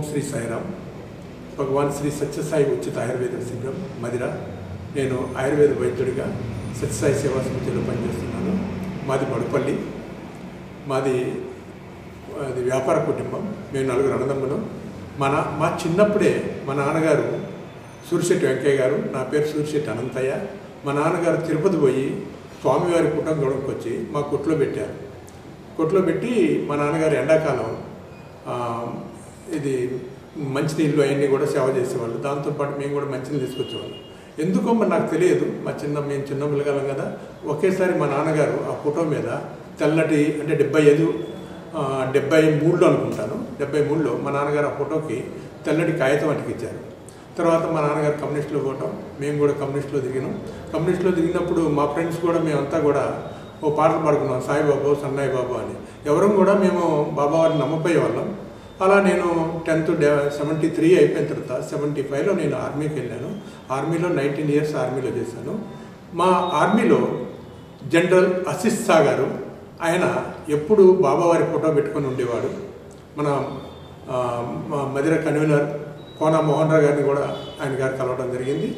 శ్రీ సాయిరామ్ భగవాన్ శ్రీ సత్యసాయి ఉచిత ఆయుర్వేద శిబిరం మదిర. నేను ఆయుర్వేద వైద్యుడిగా సత్యసాయి సేవా సమితిలో పనిచేస్తున్నాను. మాది మడుపల్లి. మాది వ్యాపార కుటుంబం. మేము నలుగురు అన్నదమ్ములు. మా చిన్నప్పుడే మా నాన్నగారు సూరిశెట్టి వెంకయ్య గారు, నా పేరు సూరిశెట్టి అనంతయ్య. మా నాన్నగారు తిరుపతి పోయి స్వామివారి కుటుంబం గొడవకు వచ్చి మా కొట్లో పెట్టారు. కొట్లో పెట్టి మా నాన్నగారు ఎండాకాలం ఇది మంచినీళ్ళు అవన్నీ కూడా సేవ చేసేవాళ్ళు. దాంతోపాటు మేము కూడా మంచినీళ్ళు తీసుకొచ్చేవాళ్ళం. ఎందుకో మరి నాకు తెలియదు. మేము చిన్న పిల్లగాలం కదా. ఒకేసారి మా నాన్నగారు ఆ ఫోటో మీద తెల్లటి అంటే 73లో అనుకుంటాను, 73లో మా నాన్నగారు ఆ ఫోటోకి తెల్లటి కాగితం అతికిచ్చారు. తర్వాత మా నాన్నగారు కమ్యూనిస్టులో పోవటం, మేము కూడా కమ్యూనిస్టులో దిగినాం. కమ్యూనిస్టులో దిగినప్పుడు మా ఫ్రెండ్స్ కూడా మేమంతా కూడా ఓ పాటలు పాడుకున్నాం, సాయిబాబు సన్నాయి బాబు అని. ఎవరం కూడా మేము బాబావారిని నమ్మపోయే వాళ్ళం. అలా నేను 10th 73 అయిపోయిన తర్వాత 75లో నేను ఆర్మీకి వెళ్ళాను. ఆర్మీలో 19 years ఆర్మీలో చేశాను. మా ఆర్మీలో జనరల్ అసిస్ షా గారు, ఆయన ఎప్పుడు బాబావారి ఫోటో పెట్టుకొని ఉండేవాడు. మన మదిర కన్వీనర్ కోన మోహన్ రావు గారిని కూడా ఆయన గారు కలవడం జరిగింది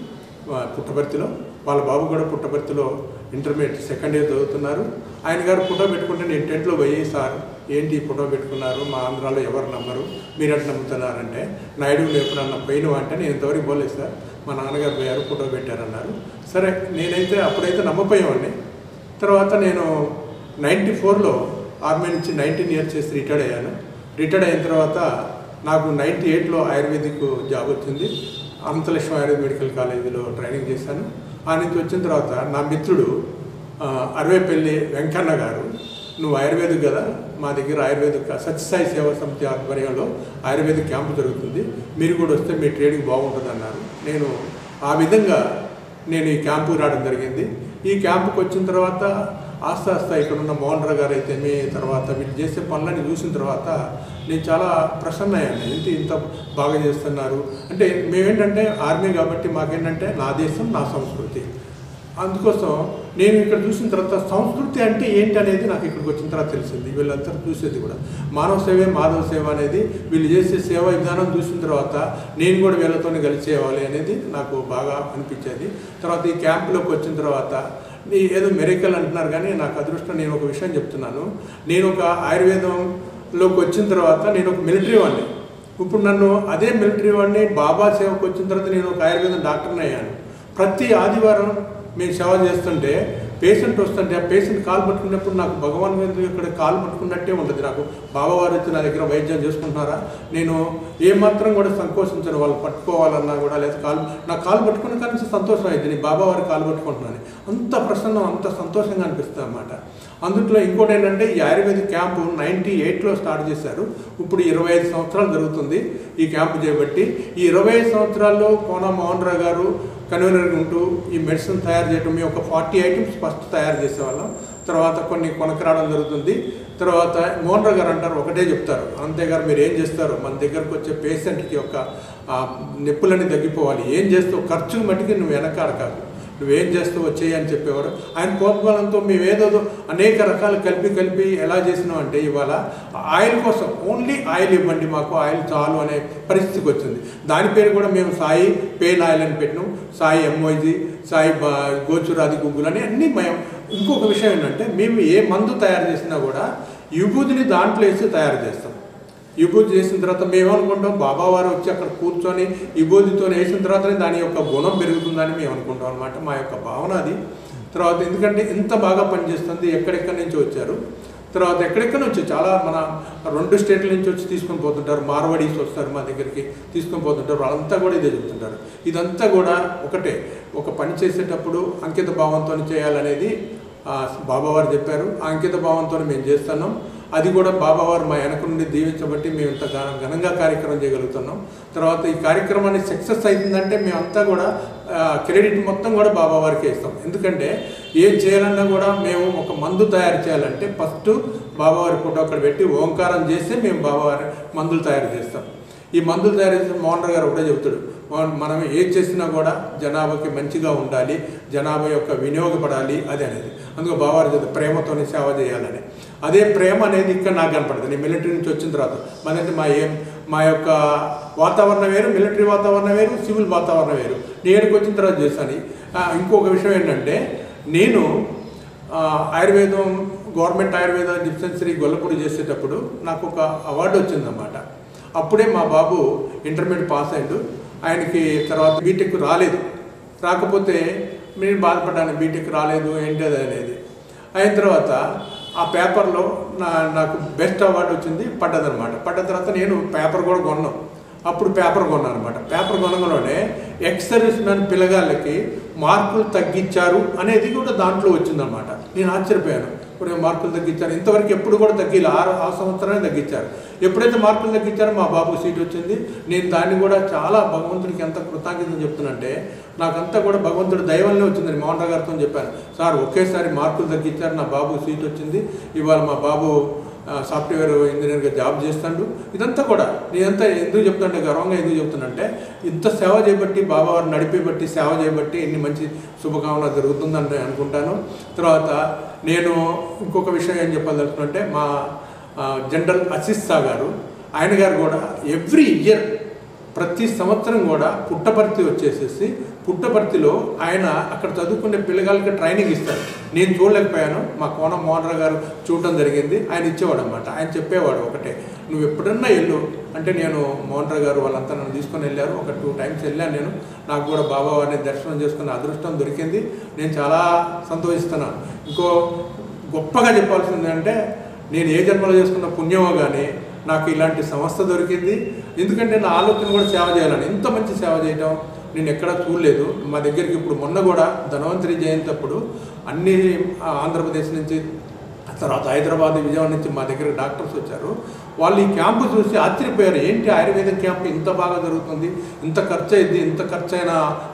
పుట్టపర్తిలో. వాళ్ళ బాబు కూడా పుట్టపర్తిలో ఇంటర్మీడియట్ 2nd year చదువుతున్నారు. ఆయన గారు ఫోటో పెట్టుకుంటే నేను టెంట్లో పోయి, సార్ ఏంటి ఫోటో పెట్టుకున్నారు, మా ఆంధ్రాలో ఎవరు నమ్మరు, మీరు ఎట్లా నమ్ముతున్నారంటే, నాయుడులో ఎప్పుడన్నా పోయినవా అంటే, నేను ఇంతవరకు పోలేదు సార్, మా నాన్నగారు పోయారు ఫోటో పెట్టారన్నారు. సరే, నేనైతే అప్పుడైతే నమ్మపోయేవాడిని. తర్వాత నేను 94లో ఆర్మీ నుంచి 19 years చేసి రిటైర్డ్ అయ్యాను. రిటైర్డ్ అయిన తర్వాత నాకు 98లో ఆయుర్వేదిక్ జాబ్ వచ్చింది. అనంతలక్ష్మి ఆయుర్వేద మెడికల్ కాలేజీలో ట్రైనింగ్ చేశాను. ఆ నుంచి వచ్చిన తర్వాత నా మిత్రుడు అరవేపల్లి వెంకన్న గారు, నువ్వు ఆయుర్వేదిక్ కదా, మా దగ్గర ఆయుర్వేదిక్ సత్యసాయి సేవా సమితి ఆధ్వర్యంలో ఆయుర్వేదిక్ క్యాంపు జరుగుతుంది, మీరు కూడా వస్తే మీ ట్రైనింగ్ బాగుంటుంది అన్నారు. ఆ విధంగా నేను ఈ క్యాంపుకి రావడం జరిగింది. ఈ క్యాంపుకి వచ్చిన తర్వాత ఆస్తా ఇక్కడ ఉన్న మోహన్ రావు గారు అయితే తర్వాత వీళ్ళు చేసే పనులని చూసిన తర్వాత నేను చాలా ప్రసన్న అయ్యాను. ఇంత బాగా చేస్తున్నారు అంటే, మేమేంటంటే ఆర్మీ కాబట్టి మాకేంటంటే నా దేశం నా సంస్కృతి. అందుకోసం నేను ఇక్కడ చూసిన తర్వాత సంస్కృతి అంటే ఏంటి అనేది నాకు ఇక్కడికి వచ్చిన తర్వాత తెలిసింది. వీళ్ళంతా చూసేది కూడా మానవ సేవే మాధవ సేవ అనేది, వీళ్ళు చేసే సేవా విధానం చూసిన తర్వాత నేను కూడా వీళ్ళతోనే కలిసి చేయాలి అనేది నాకు బాగా అనిపించేది. తర్వాత ఈ క్యాంపులోకి వచ్చిన తర్వాత ఏదో మెరికల్ అంటున్నారు కానీ నాకు అదృష్టం. నేను ఒక విషయం చెప్తున్నాను. నేను ఒక ఆయుర్వేదంలోకి వచ్చిన తర్వాత నేను ఒక మిలిటరీ వాడిని. ఇప్పుడు నన్ను అదే మిలిటరీ వాడిని బాబా సేవకు వచ్చిన తర్వాత నేను ఒక ఆయుర్వేదం డాక్టర్ని అయ్యాను. ప్రతి ఆదివారం మేము సేవ చేస్తుంటే పేషెంట్ వస్తుంటే ఆ పేషెంట్ కాలు పట్టుకున్నప్పుడు నాకు భగవాన్ మీద ఇక్కడ కాలు పట్టుకున్నట్టే ఉంటుంది. నాకు బాబావారు వచ్చి నా దగ్గర వైద్యం చేసుకుంటున్నారా, నేను ఏమాత్రం కూడా సంకోచించను. వాళ్ళు పట్టుకోవాలన్నా కూడా, లేదా నా కాలు పట్టుకున్న కానీ సంతోషం అయింది, నేను బాబావారి కాలు పట్టుకుంటున్నాను. అంత ప్రసన్నం, అంత సంతోషంగా అనిపిస్తుంది అన్నమాట. అందుట్లో ఇంకోటి ఏంటంటే, ఈ ఆయుర్వేదిక్ క్యాంపు 98లో స్టార్ట్ చేశారు. ఇప్పుడు 25 సంవత్సరాలు జరుగుతుంది ఈ క్యాంపు చేయబట్టి. ఈ 25 సంవత్సరాల్లో కోన మోహన్ రావు గారు కన్వీనర్గా ఉంటూ ఈ మెడిసిన్ తయారు చేయడం, మేము ఒక 40 items ఫస్ట్ తయారు చేసేవాళ్ళం. తర్వాత కొన్ని కొనకరావడం జరుగుతుంది. తర్వాత మోహన్ రావు గారు అంటారు, ఒకటే చెప్తారు, అనంతయ్య గారు మీరు ఏం చేస్తారు, మన దగ్గరకు వచ్చే పేషెంట్కి యొక్క నొప్పులన్నీ తగ్గిపోవాలి, ఏం చేస్తావు, ఖర్చు మట్టికి నువ్వు వెనకాడ కాదు, నువ్వేం చేస్తూ వచ్చేయి అని చెప్పేవాడు. ఆయన కోపబలంతో మేమేదో అనేక రకాలు కలిపి ఎలా చేసినాం అంటే, ఇవాళ ఆయిల్ కోసం ఓన్లీ ఆయిల్ ఇవ్వండి, మాకు ఆయిల్ చాలు అనే పరిస్థితికి వచ్చింది. దాని పేరు కూడా మేము సాయి పేల్ ఆయిల్ అని పెట్టినాం, సాయి ఎంఓజీ, సాయి గోచురాది గుగ్గులు అని అన్నీ మేము. ఇంకొక విషయం ఏంటంటే, మేము ఏ మందు తయారు చేసినా కూడా విభూతిని దాంట్లో వేసి తయారు చేస్తాం. విభూతి చేసిన తర్వాత మేమనుకుంటాం బాబావారు వచ్చి అక్కడ కూర్చొని విభూతితో వేసిన తర్వాతనే దాని యొక్క గుణం పెరుగుతుందని మేము అనుకుంటాం అనమాట. మా యొక్క భావన అది. తర్వాత ఎందుకంటే ఇంత బాగా పనిచేస్తుంది, ఎక్కడెక్కడి నుంచి వచ్చారు, తర్వాత ఎక్కడెక్కడి నుంచి చాలా మన 2 స్టేట్ల నుంచి వచ్చి తీసుకొని పోతుంటారు. మార్వాడీస్ వస్తారు మా దగ్గరికి తీసుకొని పోతుంటారు. వాళ్ళంతా కూడా ఇదే చెప్తుంటారు. ఇదంతా కూడా ఒకటే, ఒక పని చేసేటప్పుడు అంకిత భావంతో చేయాలనేది బాబావారు చెప్పారు. ఆ అంకిత భావంతో మేము చేస్తున్నాం. అది కూడా బాబావారు మా వెనక నుండి దీవించబట్టి మేము ఇంత ఘనంగా కార్యక్రమం చేయగలుగుతున్నాం. తర్వాత ఈ కార్యక్రమాన్ని సక్సెస్ అవుతుందంటే మేమంతా కూడా క్రెడిట్ మొత్తం కూడా బాబావారికే ఇస్తాం. ఎందుకంటే ఏం చేయాలన్నా కూడా మేము ఒక మందు తయారు చేయాలంటే ఫస్ట్ బాబావారి ఫోటో అక్కడ పెట్టి ఓంకారం చేస్తే మేము బాబావారి మందులు తయారు చేస్తాం. ఈ మందులు తయారు చేసిన మోహన్ రావు గారు ఒకటే చెప్తాడు, మనం ఏం చేసినా కూడా జనాభాకి మంచిగా ఉండాలి, జనాభా యొక్క వినియోగపడాలి అది అనేది. అందుకు బాబావారి చేత ప్రేమతోని సేవ చేయాలని. అదే ప్రేమ అనేది ఇక్కడ నాకు కనపడుతుంది. నేను మిలిటరీ నుంచి వచ్చిన తర్వాత మనంటే మా యొక్క వాతావరణం వేరు, మిలిటరీ వాతావరణం వేరు, సివిల్ వాతావరణం వేరు. నేడుకు వచ్చిన తర్వాత చేశాను. ఇంకొక విషయం ఏంటంటే, నేను ఆయుర్వేదం గవర్నమెంట్ ఆయుర్వేద డిస్పెన్సరీ గొల్లపూడి చేసేటప్పుడు నాకు ఒక అవార్డు వచ్చిందన్నమాట. అప్పుడే మా బాబు ఇంటర్మీడియట్ పాస్ అయ్యాడు. ఆయనకి తర్వాత బీటెక్ రాలేదు. రాకపోతే నేను బాధపడ్డాను, బీటెక్ రాలేదు ఏంటి అనేది. అయిన తర్వాత ఆ పేపర్లో నాకు బెస్ట్ అవార్డు వచ్చింది, పడ్డదనమాట. పడ్డ తర్వాత నేను పేపర్ కూడా కొన్నాను. అప్పుడు పేపర్ కొన్నాను అనమాట. పేపర్ కొనగానే ఎక్స్ సర్వీస్ మ్యాన్ పిల్లగాళ్ళకి మార్కులు తగ్గించారు అనేది కూడా దాంట్లో వచ్చిందనమాట. నేను ఆశ్చర్యపోయాను, ఇప్పుడు మార్కులు తగ్గించారు, ఇంతవరకు ఎప్పుడు కూడా తగ్గిలే, 6 సంవత్సరాలే తగ్గించారు. ఎప్పుడైతే మార్కులు తగ్గించారో మా బాబుకు సీట్ వచ్చింది. నేను దాన్ని కూడా చాలా భగవంతుడికి ఎంత కృతజ్ఞతలు చెప్తున్నంటే, నాకంతా కూడా భగవంతుడి దైవంలో వచ్చిందని మోహన్ రావు గారితో చెప్పాను. సార్ ఒకేసారి మార్కులు తగ్గించారు, నా బాబుకు సీట్ వచ్చింది, ఇవాళ మా బాబు సాఫ్ట్వేర్ ఇంజనీర్గా జాబ్ చేస్తాడు. ఇదంతా కూడా నేనంతా ఎందుకు చెప్తానంటే, గర్వంగా ఎందుకు చెప్తానంటే, ఇంత సేవ చేయబట్టి, బాబావారు నడిపేబట్టి, సేవ చేయబట్టి ఎన్ని మంచి శుభకామన జరుగుతుందని అనుకుంటాను. తర్వాత నేను ఇంకొక విషయం ఏం చెప్పాలనుకుంటే, మా జనరల్ అసిస్తా గారు, ఆయన గారు కూడా ఎవ్రీ ఇయర్ ప్రతి సంవత్సరం కూడా పుట్టపర్తి వచ్చేసేసి పుట్టపర్తిలో ఆయన అక్కడ చదువుకునే పిల్లగాళ్ళకి ట్రైనింగ్ ఇస్తారు. నేను చూడలేకపోయాను, మా కోనం మోహన్ రావు గారు చూడటం జరిగింది. ఆయన ఇచ్చేవాడు అనమాట. ఆయన చెప్పేవాడు ఒకటే, నువ్వు ఎప్పుడన్నా వెళ్ళు అంటే, నేను మోహన్ రావు గారు వాళ్ళంతా నన్ను తీసుకొని వెళ్ళారు. ఒక 2 times వెళ్ళాను నేను. నాకు కూడా బాబావారిని దర్శనం చేసుకునే అదృష్టం దొరికింది. నేను చాలా సంతోషిస్తున్నాను. ఇంకో గొప్పగా చెప్పాల్సింది అంటే, నేను ఏ జన్మలో చేసుకున్న పుణ్యమో కానీ నాకు ఇలాంటి సంస్థ దొరికింది. ఎందుకంటే నా ఆలోచన కూడా సేవ చేయాలని, ఇంత మంచి సేవ చేయడం నేను ఎక్కడా చూడలేదు. మా దగ్గరికి ఇప్పుడు మొన్న కూడా ధన్వంతరి జయంతి అప్పుడు అన్ని ఆంధ్రప్రదేశ్ నుంచి, తర్వాత హైదరాబాద్, విజయవాడ నుంచి మా దగ్గర డాక్టర్స్ వచ్చారు. వాళ్ళు ఈ క్యాంపు చూసి ఆశ్చర్యపోయారు. ఏంటి ఆయుర్వేదం క్యాంపు ఇంత బాగా జరుగుతుంది, ఇంత ఖర్చు అయింది, ఇంత ఖర్చు అయిన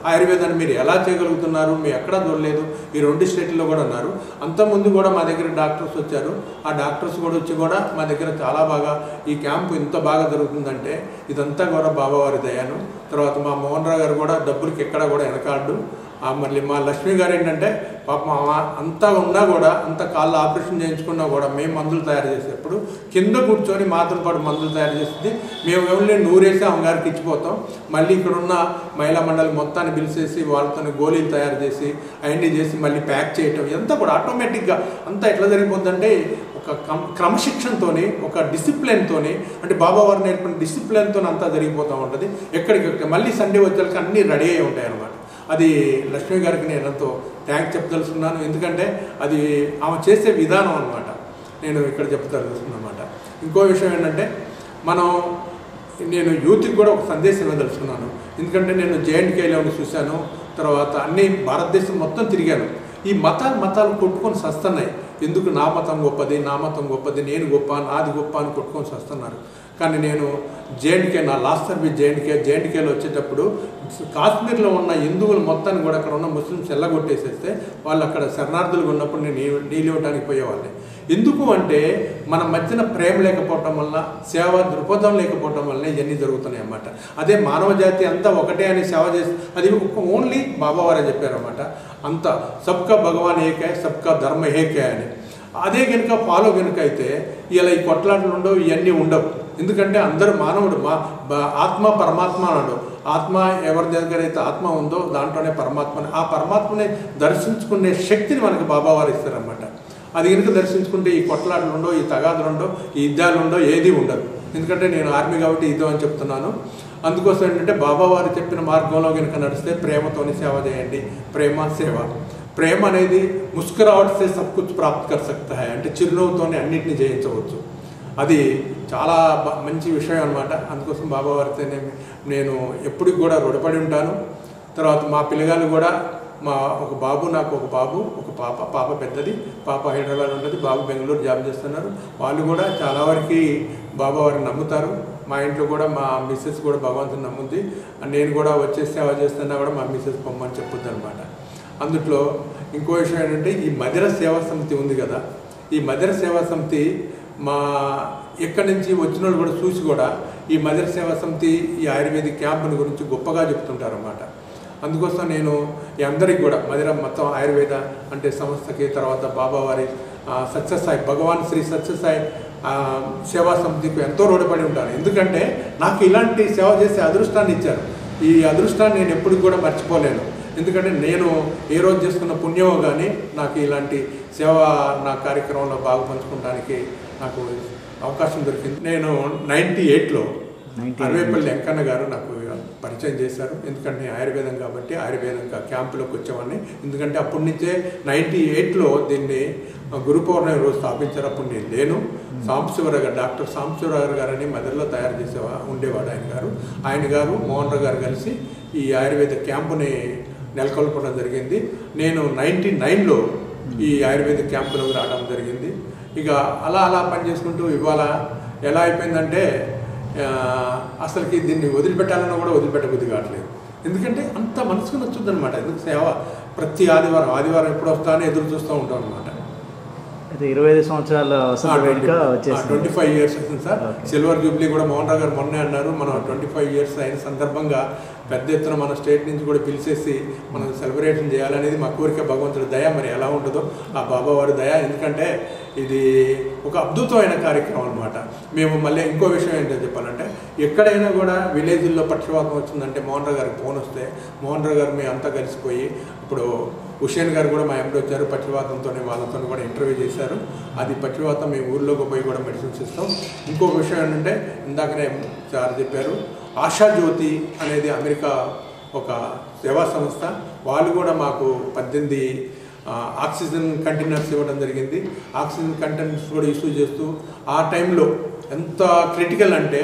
ఆయుర్వేదాన్ని మీరు ఎలా చేయగలుగుతున్నారు, మీరు ఎక్కడా చూడలేదు, ఈ 2 స్టేట్లలో కూడా అన్నారు. అంతకుముందు కూడా మా దగ్గర డాక్టర్స్ వచ్చారు. ఆ డాక్టర్స్ కూడా వచ్చి కూడా మా దగ్గర చాలా బాగా ఈ క్యాంపు ఇంత బాగా జరుగుతుందంటే ఇదంతా కూడా బాబావారి దయాను. తర్వాత మా మోహన్ రావు గారు కూడా డబ్బులకి ఎక్కడా కూడా వెనకాడు. మళ్ళీ మా లక్ష్మి గారు ఏంటంటే, పాపం అంతా ఉన్నా కూడా, అంత కాళ్ళు ఆపరేషన్ చేయించుకున్నా కూడా మేము మందులు తయారు చేసేటప్పుడు కింద కూర్చొని మాత్రం పాటు మందులు తయారు చేస్తుంది. మేము ఎవరిని నూరేసి అమ్మగారికి ఇచ్చిపోతాం. మళ్ళీ ఇక్కడ ఉన్న మహిళా మండలి మొత్తాన్ని పిలిచేసి వాళ్ళతో గోళీలు తయారు చేసి అవన్నీ చేసి మళ్ళీ ప్యాక్ చేయటం, ఇదంతా కూడా ఆటోమేటిక్గా అంతా ఎట్లా జరిగిపోతుందంటే, ఒక క్రమశిక్షణతో, ఒక డిసిప్లిన్తో, అంటే బాబావారు నేర్పిన డిసిప్లిన్తో అంతా జరిగిపోతూ ఉంటుంది. ఎక్కడికి మళ్ళీ సండే వచ్చేసరికి అన్నీ రెడీ అయి ఉంటాయి అన్నమాట. అది లక్ష్మి గారికి నేను ఎంతో థ్యాంక్స్ చెప్పదలుచుకున్నాను. ఎందుకంటే అది ఆమె చేసే విధానం అనమాట, నేను ఇక్కడ చెప్తాదలుచుకున్నమాట. ఇంకో విషయం ఏంటంటే, నేను యూత్కి కూడా ఒక సందేశం ఇవ్వదలుచుకున్నాను. ఎందుకంటే నేను జేఎండ్కేలో చూశాను, తర్వాత అన్ని భారతదేశం మొత్తం తిరిగాను. ఈ మతాలు కొట్టుకొని సస్తున్నాయి. ఎందుకు నా మతం గొప్పది, నా మతం గొప్పది, నేను గొప్ప, నాది గొప్ప అని కొట్టుకొని వస్తున్నారు. కానీ నేను జేఎండ్కే, నా లాస్ట్ సర్వీస్ జేఎండ్కేలో వచ్చేటప్పుడు కాశ్మీర్లో ఉన్న హిందువులు మొత్తాన్ని కూడా అక్కడ ఉన్న ముస్లిమ్స్ ఎల్లగొట్టేసేస్తే వాళ్ళు అక్కడ శరణార్థులుగా ఉన్నప్పుడు నేను నీళ్ళు ఇవ్వడానికి పోయేవాళ్ళని. ఎందుకు అంటే మన మధ్యన ప్రేమ లేకపోవటం వల్ల, సేవా దృక్పథం లేకపోవటం వల్ల ఇవన్నీ జరుగుతున్నాయి అన్నమాట. అదే మానవ జాతి అంతా ఒకటే అని సేవ చేసి, అది ఓన్లీ బాబావారే చెప్పారన్నమాట. అంతా సబ్కా భగవాన్ ఏకే, సబ్కా ధర్మ ఏకే అని. అదే కనుక ఫాలో కనుక అయితే ఇలా ఈ కొట్లాటలు ఉండవు, ఇవన్నీ ఉండవు. ఎందుకంటే అందరూ మానవుడు, ఆత్మ పరమాత్మ అన్నాడు. ఆత్మ ఎవరి దగ్గర అయితే ఆత్మ ఉందో దాంట్లోనే పరమాత్మని, ఆ పరమాత్మని దర్శించుకునే శక్తిని మనకు బాబావారు ఇస్తారన్నమాట. అది కనుక దర్శించుకుంటే ఈ కొట్లాటలు ఉండవు, ఈ తగాదులు ఉండవు, ఈ యుద్ధాలు ఉండవు, ఏది ఉండదు. ఎందుకంటే నేను ఆర్మీ కాబట్టి యుద్ధం అని చెప్తున్నాను. అందుకోసం ఏంటంటే బాబావారు చెప్పిన మార్గంలో కనుక నడిస్తే ప్రేమతోని సేవ చేయండి. ప్రేమ, సేవ. ప్రేమ అనేది ముస్కురావట్సే సబ్ కుచ్ ప్రాప్త్ కర్ సక్తా హై, అంటే చిరునవ్వుతోనే అన్నింటినీ జయించవచ్చు. అది చాలా మంచి విషయం అనమాట. అందుకోసం బాబావారితో నేను ఎప్పటికి కూడా రుణపడి ఉంటాను. తర్వాత మా పిల్లగాళ్ళు కూడా, ఒక బాబు, నాకు ఒక బాబు, ఒక పాప పెద్దది, పాప హైదరాబాద్ ఉంటుంది, బాబు బెంగళూరు జాబ్ చేస్తున్నారు. వాళ్ళు కూడా చాలా వరకు బాబావారిని నమ్ముతారు. మా ఇంట్లో కూడా మా మిస్సెస్ కూడా భగవంతుని నమ్ముద్ది. నేను కూడా వచ్చేసి సేవ చేస్తున్నా కూడా మా మిస్సెస్ పొమ్మని చెప్పుద్ది అనమాట. అందుట్లో ఇంకో విషయం ఏంటంటే, ఈ మదిర సేవా సమితి ఉంది కదా, ఈ మదిర సేవా సమితి మా ఎక్కడి నుంచి వచ్చిన వాళ్ళు కూడా చూసి కూడా ఈ మదిర సేవా సమితి ఈ ఆయుర్వేదిక్ క్యాంపుని గురించి గొప్పగా చెప్తుంటారు అన్నమాట. అందుకోసం నేను అందరికి కూడా మదిర మొత్తం ఆయుర్వేద అంటే సంస్థకి, తర్వాత బాబావారి సత్యసాయి, భగవాన్ శ్రీ సత్యసాయి సేవా సమితికి ఎంతో రుణపడి ఉంటాను. ఎందుకంటే నాకు ఇలాంటి సేవ చేసే అదృష్టాన్ని ఇచ్చారు. ఈ అదృష్టాన్ని నేను ఎప్పుడు కూడా మర్చిపోలేను. ఎందుకంటే నేను ఏ రోజు చేసుకున్న పుణ్యమో కానీ నాకు ఇలాంటి సేవ నా కార్యక్రమంలో పంచుకోవడానికి నాకు అవకాశం దొరికింది. నేను 98లో అరవేపల్లి వెంకన్న గారు నాకు పరిచయం చేశారు. ఎందుకంటే ఆయుర్వేదం కాబట్టి ఆయుర్వేదం క్యాంపులోకి వచ్చేవాడిని. ఎందుకంటే అప్పటి నుంచే 98లో దీన్ని గురు పౌర్ణమి రోజు స్థాపించారు. అప్పుడు నేను లేను. సాంబశివరావు గారు, డాక్టర్ సాంబశివరావు గారు అని మదర్లో తయారు ఉండేవాడు ఆయన గారు మోహన్ రావు గారు కలిసి ఈ ఆయుర్వేద క్యాంపుని నెలకొల్పడం జరిగింది. నేను 99లో ఈ ఆయుర్వేద క్యాంపులోకి రావడం జరిగింది. ఇక అలా పనిచేసుకుంటూ ఇవాళ ఎలా అయిపోయిందంటే అసలుకి దీన్ని వదిలిపెట్టాలన్నా కూడా వదిలిపెట్టబుద్ధి కావట్లేదు. ఎందుకంటే అంత మనసుకు నచ్చుద్ది అనమాట. ఎందుకు సేవ ప్రతి ఆదివారం ఎప్పుడు వస్తానో ఎదురు చూస్తూ ఉంటాం అనమాట. 25 సంవత్సరాల 25 ఇయర్స్ అవుతుంది సార్. సిల్వర్ జూబ్లీ కూడా మోహన్ రావు గారు మొన్నే అన్నారు. మనం 25 ఇయర్స్ అయిన సందర్భంగా పెద్ద ఎత్తున మన స్టేట్ నుంచి కూడా పిలిచేసి మనం సెలబ్రేషన్ చేయాలనేది మా కోరిక. భగవంతుడి దయ మరి ఎలా ఉంటుందో ఆ బాబావారి దయ. ఎందుకంటే ఇది ఒక అద్భుతమైన కార్యక్రమం అనమాట. మేము మళ్ళీ ఇంకో విషయం ఏంటో చెప్పాలంటే ఎక్కడైనా కూడా విలేజ్ల్లో పక్షవాతం వచ్చిందంటే మోహన్ రావు గారికి ఫోన్ వస్తే మోహన్ రావు గారు మేము అంతా కలిసిపోయి, ఇప్పుడు హుషేన్ గారు కూడా మా ఎంపీ వచ్చారు, పక్షవాతంతో వాళ్ళతో కూడా ఇంటర్వ్యూ చేశారు. అది పక్షవాతం మేము ఊర్లోకి పోయి కూడా మెడిసిన్స్ ఇస్తాం. ఇంకొక విషయం ఏంటంటే ఇందాకనే సార్ చెప్పారు, ఆశాజ్యోతి అనేది అమెరికా ఒక సేవా సంస్థ. వాళ్ళు కూడా మాకు 18 ఆక్సిజన్ కంటైనర్స్ ఇవ్వడం జరిగింది. ఆక్సిజన్ కంటైనర్స్ కూడా ఇష్యూ చేస్తూ ఆ టైంలో ఎంత క్రిటికల్ అంటే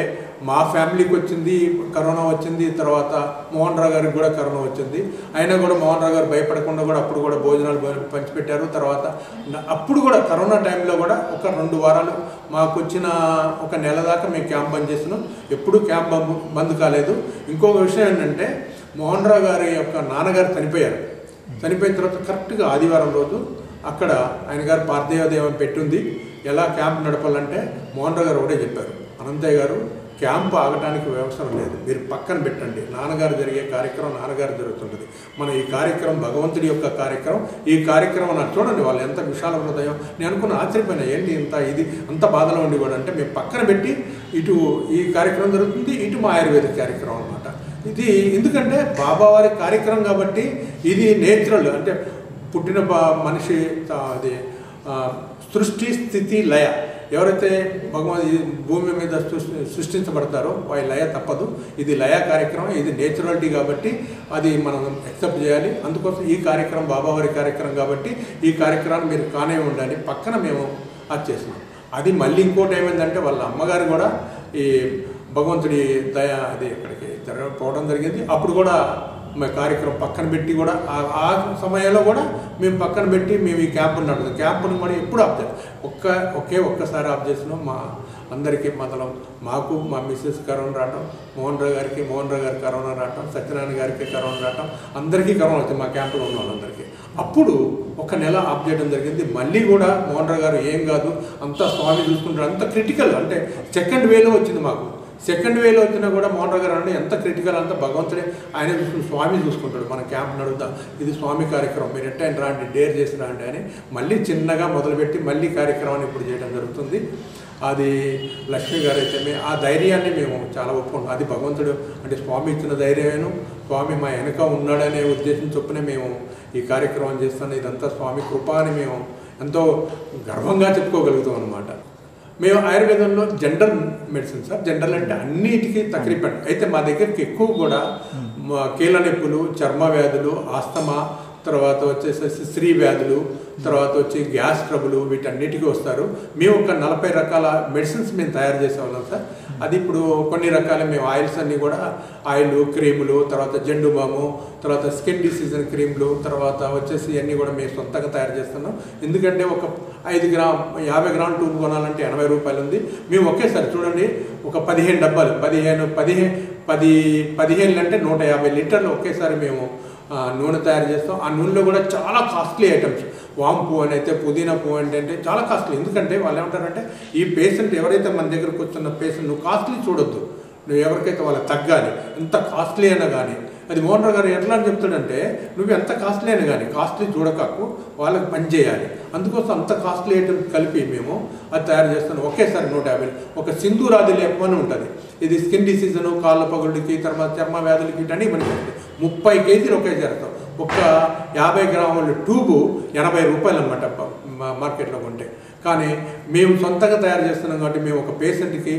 మా ఫ్యామిలీకి వచ్చింది కరోనా వచ్చింది, తర్వాత మోహన్ రావు గారికి కూడా కరోనా వచ్చింది. అయినా కూడా మోహన్ రావు గారు భయపడకుండా కూడా అప్పుడు కూడా భోజనాలు పంచిపెట్టారు. తర్వాత అప్పుడు కూడా కరోనా టైంలో కూడా ఒక 2 వారాలు మాకు వచ్చిన ఒక నెల దాకా మేము క్యాంప్ బంద్ చేస్తున్నాం. ఎప్పుడూ క్యాంప్ బంద్ కాలేదు. ఇంకొక విషయం ఏంటంటే మోహన్ రావు గారి యొక్క నాన్నగారు చనిపోయారు. చనిపోయిన తర్వాత కరెక్ట్గా ఆదివారం రోజు అక్కడ ఆయన గారు పార్థివదేవం పెట్టుంది. ఎలా క్యాంప్ నడపాలంటే మోహన్ రావు గారు ఒకటే చెప్పారు, అనంతయ్య గారు క్యాంప్ ఆగటానికి అవసరం లేదు, మీరు పక్కన పెట్టండి. నాన్నగారు జరిగే కార్యక్రమం నాన్నగారు జరుగుతుంటుంది. మన ఈ కార్యక్రమం భగవంతుడి యొక్క కార్యక్రమం. ఈ కార్యక్రమం నాకు చూడండి వాళ్ళు ఎంత విశాల హృదయం. నేను అనుకున్న ఆశ్చర్యపోయినా, ఏంటి ఇది అంత బాధలో ఉండి కూడా అంటే మేము పక్కన పెట్టి ఇటు ఈ కార్యక్రమం జరుగుతుంది, ఇటు మా ఆయుర్వేద కార్యక్రమం అనమాట. ఇది ఎందుకంటే బాబావారి కార్యక్రమం కాబట్టి ఇది నేచురల్. అంటే పుట్టిన మనిషి అది సృష్టి స్థితి లయ, ఎవరైతే భూమి మీద సృష్టించబడతారో వారి లయ తప్పదు. ఇది లయ కార్యక్రమం, ఇది నేచురాలిటీ కాబట్టి అది మనం యాక్సెప్ట్ చేయాలి. అందుకోసం ఈ కార్యక్రమం బాబావారి కార్యక్రమం కాబట్టి ఈ కార్యక్రమాన్ని మీరు కానే ఉండాలి, పక్కన మేము అది చేసినాం. అది మళ్ళీ ఇంకోటి ఏమైందంటే వాళ్ళ అమ్మగారు కూడా ఈ భగవంతుడి దయ అది ఇక్కడికి పోవడం జరిగింది. అప్పుడు కూడా మేము కార్యక్రమం పక్కన పెట్టి కూడా ఆ సమయంలో కూడా మేము పక్కన పెట్టి మేము ఈ క్యాంపుని నడుతుంది. క్యాంపుని కూడా ఎప్పుడు ఆఫ్ చేస్తాం, ఒక్కసారి ఆఫ్ చేసినాం. మా అందరికీ మొదలం మాకు మా మిస్సెస్ కరోనా రావటం, మోహన్ రావు గారికి కరోనా రావటం, సత్యనారాయణ గారికి కరోనా రావటం, అందరికీ కరోనా వచ్చింది మా క్యాంపులో ఉన్న వాళ్ళందరికీ. అప్పుడు 1 నెల ఆఫ్ చేయడం జరిగింది. మళ్ళీ కూడా మోహన్ రావు గారు ఏం కాదు అంతా స్వామి చూసుకుంటారు. అంత క్రిటికల్ అంటే సెకండ్ వేలో వచ్చింది మాకు. సెకండ్ వేలో వచ్చినా కూడా మోహన్ రావు గారు అంటే ఎంత క్రిటికల్ అంతా భగవంతుడే ఆయన చూసుకుని స్వామి చూసుకుంటాడు. మన క్యాంప్ నడుద్దాం, ఇది స్వామి కార్యక్రమం, మీరు ఎట్టైనా రాండి, డేర్ చేసి రాండి అని మళ్ళీ చిన్నగా మొదలుపెట్టి మళ్ళీ కార్యక్రమాన్ని ఇప్పుడు చేయడం జరుగుతుంది. అది లక్ష్మి గారు అయితే ఆ ధైర్యాన్ని మేము చాలా ఒప్పుకుంటాం. అది భగవంతుడు అంటే స్వామి ఇచ్చిన ధైర్యమేను, స్వామి మా వెనక ఉన్నాడనే ఉద్దేశం చొప్పునే మేము ఈ కార్యక్రమం చేస్తున్నాం. ఇదంతా స్వామి కృప అని మేము ఎంతో గర్వంగా చెప్పుకోగలుగుతాం అన్నమాట. మేము ఆయుర్వేదంలో జనరల్ మెడిసిన్ సార్, జనరల్ అంటే అన్నిటికీ తక్రీపన్. అయితే మా దగ్గరికి ఎక్కువ కూడా కీళ్ళ నొప్పులు, చర్మ వ్యాధులు, ఆస్తమా, తర్వాత వచ్చేసేసి స్త్రీ వ్యాధులు, తర్వాత వచ్చి గ్యాస్ ట్రబుల్, వీటన్నిటికీ వస్తారు. మేము ఒక 40 రకాల మెడిసిన్స్ మేము తయారు చేసేవాళ్ళం సార్. అది ఇప్పుడు కొన్ని రకాల మేము ఆయిల్స్ అన్నీ కూడా ఆయిల్, క్రీములు, తర్వాత జెండు బాము, తర్వాత స్కిన్ డిసీజన్ క్రీములు, తర్వాత వచ్చేసి అన్నీ కూడా మేము సొంతంగా తయారు చేస్తున్నాం. ఎందుకంటే ఒక 50 గ్రాముల ట్యూబ్ కొనాలంటే 80 రూపాయలు ఉంది. మేము ఒకేసారి చూడండి ఒక 15 డబ్బాలు 15 అంటే 150 లీటర్లు ఒకేసారి మేము నూనె తయారు చేస్తాం. ఆ నూనెలో కూడా చాలా కాస్ట్లీ ఐటమ్స్, వాము పువ్వు అని అయితే, పుదీనా పువ్వు అంటే చాలా కాస్ట్లీ. ఎందుకంటే వాళ్ళు ఏమంటారంటే ఈ పేషెంట్ ఎవరైతే మన దగ్గరకు వస్తున్న పేషెంట్ నువ్వు కాస్ట్లీ చూడొద్దు, నువ్వు ఎవరికైతే వాళ్ళకి తగ్గాలి, ఎంత కాస్ట్లీ అయినా కానీ అది ఓనర్ గారు ఎట్లా అని చెప్తాడంటే, నువ్వు ఎంత కాస్ట్లీ అయినా కానీ కాస్ట్లీ చూడకాకు, వాళ్ళకి పని చేయాలి, అందుకోసం అంత కాస్ట్లీ ఐటమ్ కలిపి మేము అది తయారు చేస్తాను. ఒకేసారి 150. ఒక సింధూరాది లేపమని ఉంటుంది, ఇది స్కిన్ డిసీజను, కాళ్ళ పగుళ్ళకి, తర్వాత చర్మ వ్యాధులకి ఇటన్నీ మనకి 30 కేజీలు ఒకే చేస్తాం. ఒక 50 గ్రాముల ట్యూబు 80 రూపాయలు అనమాట మార్కెట్లో కొంటే. కానీ మేము సొంతంగా తయారు చేస్తున్నాం కాబట్టి మేము ఒక పేషెంట్కి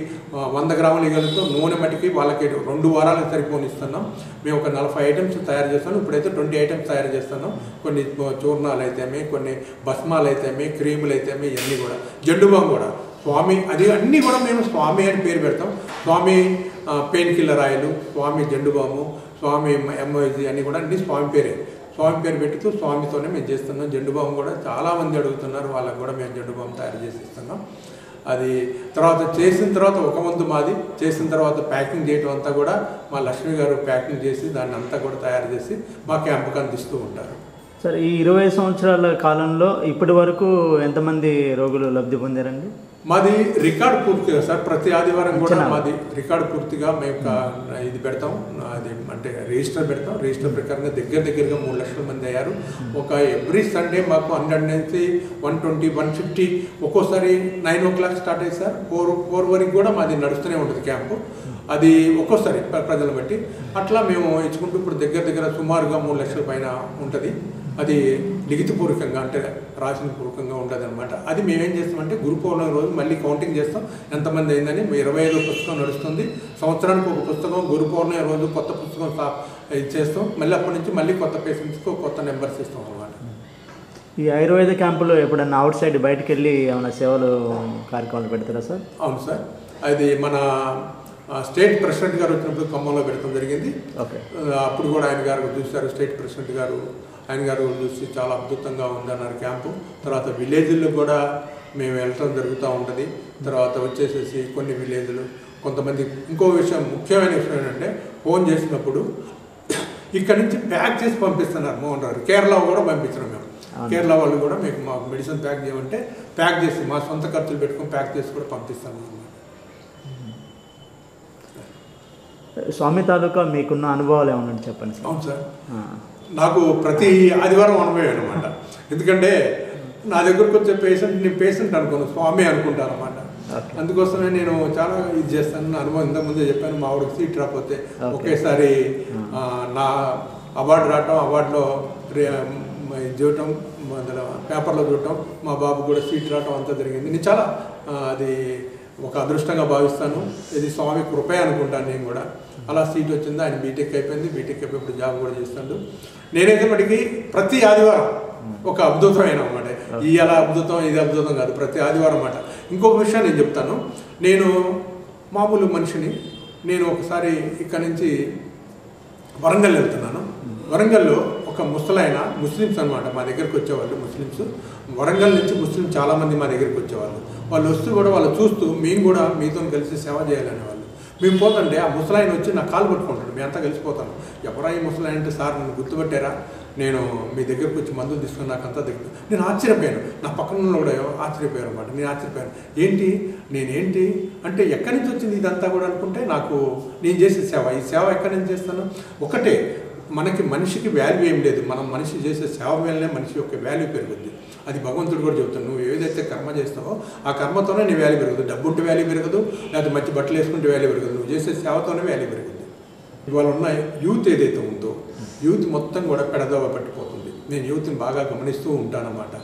100 గ్రాములు ఇవ్వగలుగుతాం. నూనె మట్టికి వాళ్ళకి 2 వారాలకు సరిపోనిస్తున్నాం. మేము ఒక 40 ఐటమ్స్ తయారు చేస్తాం. ఇప్పుడైతే 20 ఐటమ్స్ తయారు చేస్తున్నాం. కొన్ని చూర్ణాలు అయితేమి, కొన్ని భస్మాలు అయితేమి, క్రీములు అయితేమి, ఇవన్నీ కూడా. జండుబాం కూడా స్వామి, అది అన్నీ కూడా మేము స్వామి అని పేరు పెడతాం. స్వామి పెయిన్ కిల్లర్ ఆయిల్, స్వామి జండుబాము, స్వామి ఎంఓజీ అన్నీ కూడా అన్ని స్వామి పేరే. స్వామి పేరు పెట్టుతూ స్వామితోనే మేము చేస్తున్నాం. జండుబాం కూడా చాలామంది అడుగుతున్నారు, వాళ్ళకు కూడా మేము జండుబాం తయారు చేసి ఇస్తున్నాం. అది తర్వాత చేసిన తర్వాత ఒక వంతు మాది, చేసిన తర్వాత ప్యాకింగ్ చేయటం అంతా కూడా మా లక్ష్మి గారు ప్యాకింగ్ చేసి దాన్ని అంతా కూడా తయారు చేసి మా క్యాంపుకి అందిస్తూ ఉంటారు. సార్, ఈ 20 సంవత్సరాల కాలంలో ఇప్పటి వరకు ఎంతమంది రోగులు లబ్ధి పొందారండి? మాది రికార్డు పూర్తిగా సార్, ప్రతి ఆదివారం కూడా మాది రికార్డు పూర్తిగా మేము ఇది పెడతాం, అది అంటే రిజిస్టర్ పెడతాం. రిజిస్టర్ ప్రకారంగా దగ్గరగా 3 లక్షల మంది అయ్యారు. ఒక ఎవ్రీ సండే మాకు 100 నుంచి 120, 150, ఒక్కోసారి 9 o'clock స్టార్ట్ అయ్యి సార్ 4 వరకు కూడా మాది నడుస్తూనే ఉంటుంది క్యాంపు. అది ఒక్కోసారి ప్రజలను బట్టి అట్లా మేము ఇచ్చుకుంటూ ఇప్పుడు దగ్గర సుమారుగా 3 లక్షల పైన ఉంటుంది. అది లిఖితపూర్వకంగా అంటే రాసిన పూర్వకంగా ఉంటుంది అనమాట. అది మేమేం చేస్తామంటే గురు పౌర్ణమి రోజు మళ్ళీ కౌంటింగ్ చేస్తాం ఎంతమంది అయిందని. 25వ పుస్తకం నడుస్తుంది, సంవత్సరానికి ఒక పుస్తకం. గురు పౌర్ణమి రోజు కొత్త పుస్తకం చేస్తాం. మళ్ళీ అప్పటి నుంచి మళ్ళీ కొత్త పేషెంట్స్కి కొత్త నెంబర్స్ ఇస్తాం అనమాట. ఈ ఆయుర్వేద క్యాంపులో ఎప్పుడన్నా అవుట్ సైడ్ బయటకు వెళ్ళి ఏమైనా సేవలు కార్యక్రమాలు పెడతారా సార్? అవును సార్, అది మన స్టేట్ ప్రెసిడెంట్ గారు వచ్చినప్పుడు ఖమ్మంలో పెట్టడం జరిగింది. ఓకే, అప్పుడు కూడా ఆయన గారు చూశారు, స్టేట్ ప్రెసిడెంట్ గారు ఆయన గారు చూసి చాలా అద్భుతంగా ఉందన్నారు క్యాంపు. తర్వాత విలేజ్లో కూడా మేము వెళ్ళటం జరుగుతూ ఉంటుంది. తర్వాత వచ్చేసేసి కొన్ని విలేజ్లు కొంతమంది, ఇంకో విషయం ముఖ్యమైన విషయం ఏంటంటే ఫోన్ చేసినప్పుడు ఇక్కడ నుంచి ప్యాక్ చేసి పంపిస్తున్నారు మోహన్ గారు. కేరళ కూడా పంపించినాం మేము. కేరళ వాళ్ళు కూడా మీకు మాకు మెడిసిన్ ప్యాక్ చేయమంటే ప్యాక్ చేసి మా సొంత ఖర్చులు పెట్టుకొని ప్యాక్ చేసి కూడా పంపిస్తాము అన్నమాట. స్వామి తాలూకా మీకున్న అనుభవాలు ఏమన్నా చెప్పండి సార్. అవును సార్, నాకు ప్రతి ఆదివారం అనుభవం అనమాట. ఎందుకంటే నా దగ్గరకు వచ్చే పేషెంట్ నేను పేషెంట్ అనుకోను, స్వామి అనుకుంటాను అనమాట. అందుకోసమే నేను చాలా ఇది చేస్తాను. అనుభవం ఇంతకుముందే చెప్పాను, మా ఆవిడకి సీట్ రాకపోతే ఒకేసారి నా అవార్డు రావటం, అవార్డులో చూడటం, పేపర్లో చూడటం, మా బాబు కూడా సీట్ రావటం అంతా జరిగింది. నేను చాలా అది ఒక అదృష్టంగా భావిస్తాను. ఇది స్వామి కృపే అనుకుంటాను నేను కూడా. అలా సీట్ వచ్చింది, ఆయన బీటెక్ అయిపోయింది. బీటెక్ అయిపోయి జాబ్ కూడా చేస్తాడు. నేనైతే మటుకి ప్రతి ఆదివారం ఒక అద్భుతమైన అన్నమాట. ఈ అలా అద్భుతం, ఇది అద్భుతం కాదు, ప్రతి ఆదివారం అన్నమాట. ఇంకొక విషయం నేను చెప్తాను. నేను మామూలు మనిషిని. నేను ఒకసారి ఇక్కడి నుంచి వరంగల్ వెళ్తున్నాను. వరంగల్లో ఒక ముసలైన ముస్లిమ్స్ అనమాట మా దగ్గరికి వచ్చేవాళ్ళు. ముస్లిమ్స్ వరంగల్ నుంచి ముస్లిం చాలామంది మా దగ్గరికి వచ్చేవాళ్ళు. వాళ్ళు వస్తూ కూడా వాళ్ళు చూస్తూ మేము కూడా మీతో కలిసి సేవ చేయాలనేవాళ్ళు. మేము పోతుంటే ఆ ముసలాయన వచ్చి నా కాలు పట్టుకుంటాడు, మేము అంతా కలిసిపోతాను. ఎవరా ఈ ముసలాయన అంటే, సార్ నన్ను గుర్తుపెట్టారా, నేను మీ దగ్గరకు వచ్చి మందులు తీసుకుని నాకు అంతా దగ్గర. నేను ఆశ్చర్యపోయాను, నా పక్కన కూడా ఆశ్చర్యపోయాను అనమాట. నేను ఆశ్చర్యపోయాను, ఏంటి నేనేంటి అంటే ఎక్కడి నుంచి వచ్చింది ఇదంతా కూడా అనుకుంటే, నాకు నేను చేసే సేవ, ఈ సేవ ఎక్కడి నుంచి చేస్తాను. ఒకటే, మనకి మనిషికి వాల్యూ ఏం లేదు, మనం మనిషి చేసే సేవ వల్లనే మనిషి యొక్క వాల్యూ పెరుగుద్ది. అది భగవంతుడు కూడా చెబుతాడు. నువ్వు ఏదైతే కర్మ చేస్తావో ఆ కర్మతోనే నీ వాల్యూ పెరుగుతుంది. డబ్బు ఉంటే వాల్యూ పెరగదు, లేకపోతే మంచి బట్టలు వేసుకుంటే వాల్యూ పెరగదు. నువ్వు చేసే సేవతోనే వాల్యూ పెరుగుతుంది. ఇవాళ ఉన్న యూత్ ఏదైతే ఉందో, యూత్ మొత్తం కూడా పెడదవ పట్టిపోతుంది. నేను యూత్ని బాగా గమనిస్తూ ఉంటానన్నమాట.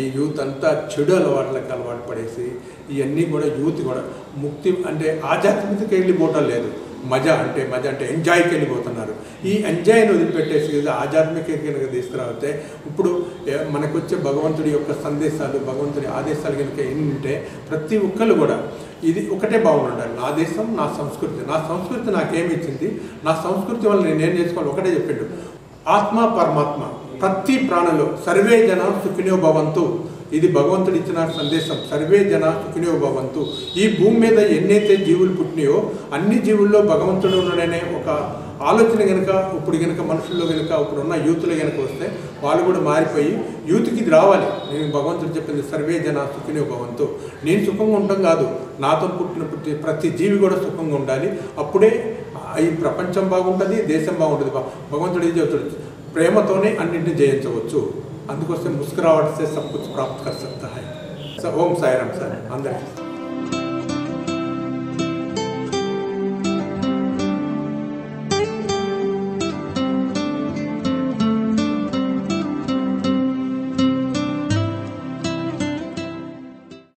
ఈ యూత్ అంతా చెడు అలవాట్లకి అలవాటు పడేసి ఇవన్నీ కూడా యూత్ కూడా ముక్తి అంటే ఆధ్యాత్మికతకి వెళ్ళిపోవటం లేదు, మజా అంటే ఎంజాయ్కి వెళ్ళిపోతున్నారు. ఈ ఎంజాయ్ని వదిలిపెట్టేసి ఆధ్యాత్మిక తీసుకురావతే ఇప్పుడు మనకు వచ్చే భగవంతుడి యొక్క సందేశాలు, భగవంతుడి ఆదేశాలు కనుక ఏంటంటే ప్రతి ఒక్కరు కూడా ఇది ఒకటే బాగుండాలి. నా దేశం, నా సంస్కృతి, నా సంస్కృతి నాకేమి ఇచ్చింది, నా సంస్కృతి వల్ల నేనేం చేసుకోవాలి ఒకటే చెప్పిండు. ఆత్మ పరమాత్మ ప్రతి ప్రాణులు సర్వే జన సుఖినో భవంతు. ఇది భగవంతుడు ఇచ్చిన సందేశం. సర్వే జన సుఖినో భవంతు. ఈ భూమి మీద ఎన్నైతే జీవులు పుట్టినాయో అన్ని జీవుల్లో భగవంతుడు ఉన్నాడనే ఒక ఆలోచన కనుక ఇప్పుడు కనుక మనుషుల్లో కనుక ఇప్పుడున్న యూత్లో కనుక వస్తే వాళ్ళు కూడా మారిపోయి యూత్కి ఇది రావాలి. నేను భగవంతుడు చెప్పింది సర్వే జన సుఖినో భవంతు. నేను సుఖంగా ఉండటం కాదు, నాతో పుట్టిన ప్రతి జీవి కూడా సుఖంగా ఉండాలి. అప్పుడే ఈ ప్రపంచం బాగుంటుంది, దేశం బాగుంటుంది. భగవంతుడు ఏం చెబుతాడు, ప్రేమతోనే అన్నింటిని జయించవచ్చు. అందుకోసం ముస్కురావట్ సే సబ్ కుచ్ ప్రాప్త్ కర్ సక్తా హై. ఓం సాయిరామ్ సార్ అందరికీ.